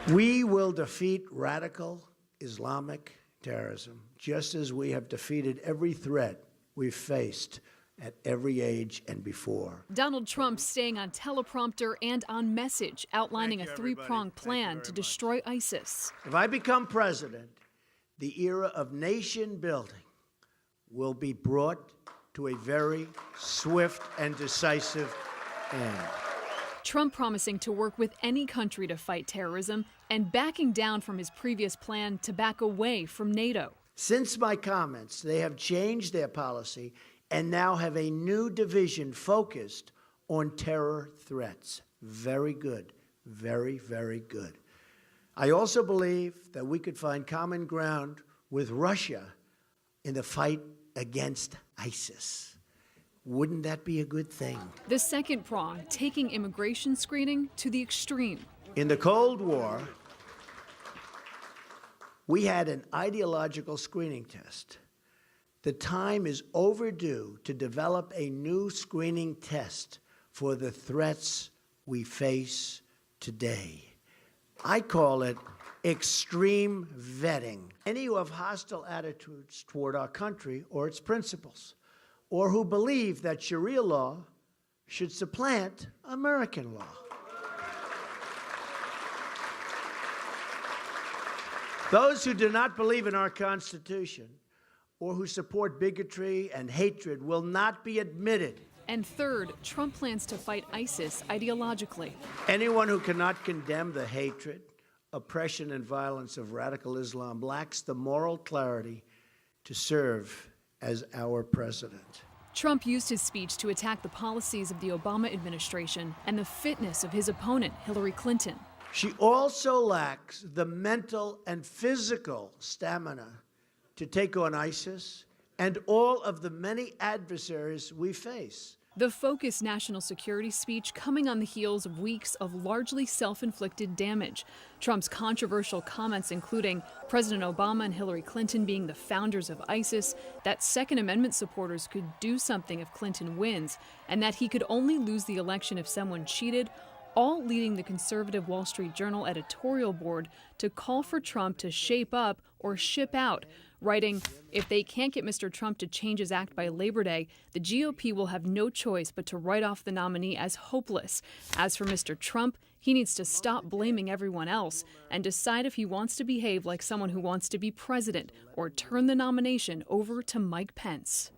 We will defeat radical Islamic terrorism, just as we have defeated every threat we've faced at every age and before. Donald Trump staying on teleprompter and on message, outlining a three-pronged plan to destroy ISIS. If I become president, the era of nation building will be brought to a very swift and decisive end. Trump promising to work with any country to fight terrorism and backing down from his previous plan to back away from NATO. Since my comments, they have changed their policy and now have a new division focused on terror threats. Very good. Very, very good. I also believe that we could find common ground with Russia in the fight against ISIS. Wouldn't that be a good thing? The second prong, taking immigration screening to the extreme. In the Cold War, we had an ideological screening test. The time is overdue to develop a new screening test for the threats we face today. I call it extreme vetting. Any who have hostile attitudes toward our country or its principles, or who believe that Sharia law should supplant American law. Those who do not believe in our Constitution or who support bigotry and hatred will not be admitted. And third, Trump plans to fight ISIS ideologically. Anyone who cannot condemn the hatred, oppression, and violence of radical Islam lacks the moral clarity to serve as our president. Trump used his speech to attack the policies of the Obama administration and the fitness of his opponent, Hillary Clinton. She also lacks the mental and physical stamina to take on ISIS and all of the many adversaries we face. The focused national security speech coming on the heels of weeks of largely self-inflicted damage. Trump's controversial comments including President Obama and Hillary Clinton being the founders of ISIS, that Second Amendment supporters could do something if Clinton wins, and that he could only lose the election if someone cheated, all leading the conservative Wall Street Journal editorial board to call for Trump to shape up or ship out, writing, if they can't get Mr. Trump to change his act by Labor Day, the GOP will have no choice but to write off the nominee as hopeless. As for Mr. Trump, he needs to stop blaming everyone else and decide if he wants to behave like someone who wants to be president or turn the nomination over to Mike Pence.